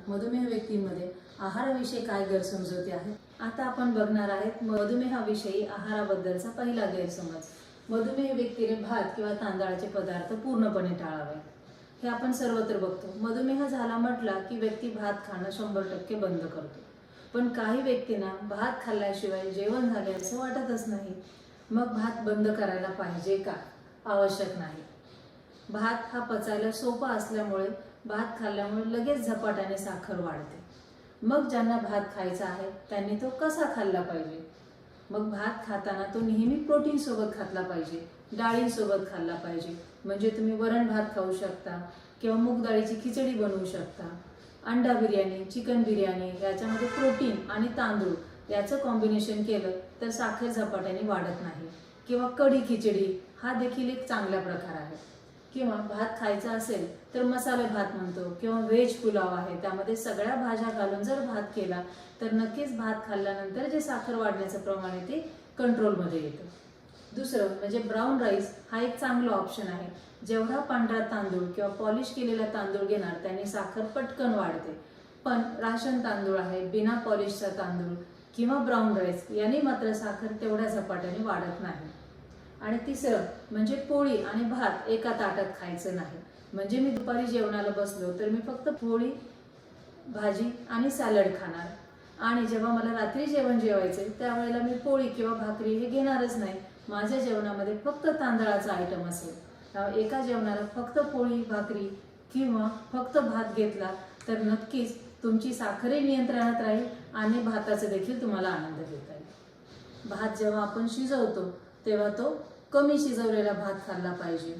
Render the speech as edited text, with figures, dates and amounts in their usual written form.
मधुमेह व्यक्तींमध्ये आहाराविषयी काय गैरसमजुती आहेत? आता आपण बघणार आहेत मधुमेहाविषयी आहाराबद्दलचा पहिला गैरसमज। मधुमेह व्यक्तीने भात किंवा तांदळाचे पदार्थ पूर्णपणे टाळावे। हे आपण सर्वत्र बघतो। मधुमेह झाला म्हटला की व्यक्ती भात खाणं 100% बंद करतो। पण काही व्यक्तींना भात खाल्ल्याशिवाय जेवण झाले असं वाटतच नाही। मग भात बंद करायला पाहिजे का? आवश्यक नाही। भात हा पचायला सोपा असल्यामुळे भात खाल्ल्यामुळे लगेच झपाट्याने साखर वाढते। मग ज्यांना भात खायचा आहे त्यांनी तो कसा खाल्ला पाहिजे? मग भात खाताना तो नेहमी प्रोटीन सोबत खाल्ला पाहिजे, डाळींसोबत खाल्ला पाहिजे। म्हणजे तुम्ही वरण भात खाऊ शकता किंवा मूग डाळीची खिचडी बनवू शकता। अंडा बिर्याणी, चिकन बिर्याणी याच्यामध्ये प्रोटीन आणि तांदूळ याचं कॉम्बिनेशन केलं तर साखर झपाट्याने वाढत नाही। किंवा कढी खिचडी हा देखील एक चांगला प्रकार आहे। किंवा भात खायचा असेल तर मसाले भात म्हणतो किंवा व्हेज पुलाव आहे, त्यामध्ये सगळ्या भाज्या घालून जर भात केला तर नक्कीच भात खाल्ल्यानंतर जे साखर वाढण्याचं प्रमाण आहे ते कंट्रोलमध्ये येतं। दुसरं म्हणजे ब्राऊन राईस हा एक चांगला ऑप्शन आहे। जेवढा पांढरा तांदूळ किंवा पॉलिश केलेला तांदूळ घेणार त्याने साखर पटकन वाढते। पण राशन तांदूळ आहे, बिना पॉलिशचा तांदूळ किंवा ब्राऊन राईस याने मात्र साखर तेवढ्या झपाट्याने वाढत नाही। आणि तिसरं म्हणजे पोळी आणि भात एका ताटात खायचं नाही। म्हणजे मी दुपारी जेवणाला बसलो तर मी फक्त पोळी, भाजी आणि सॅलड खाणार, आणि जेव्हा मला रात्री जेवण जेवायचे त्यावेळेला मी पोळी किंवा भाकरी हे घेणारच नाही। माझ्या जेवणामध्ये फक्त तांदळाचा आयटम असेल। एका जेवणाला फक्त पोळी भाकरी किंवा फक्त भात घेतला तर नक्कीच तुमची साखरही नियंत्रणात राहील आणि भाताचा देखील तुम्हाला आनंद घेता येईल। भात जेव्हा आपण शिजवतो तेव्हा तो कमी शिजवलेला भात खाल्ला पाहिजे।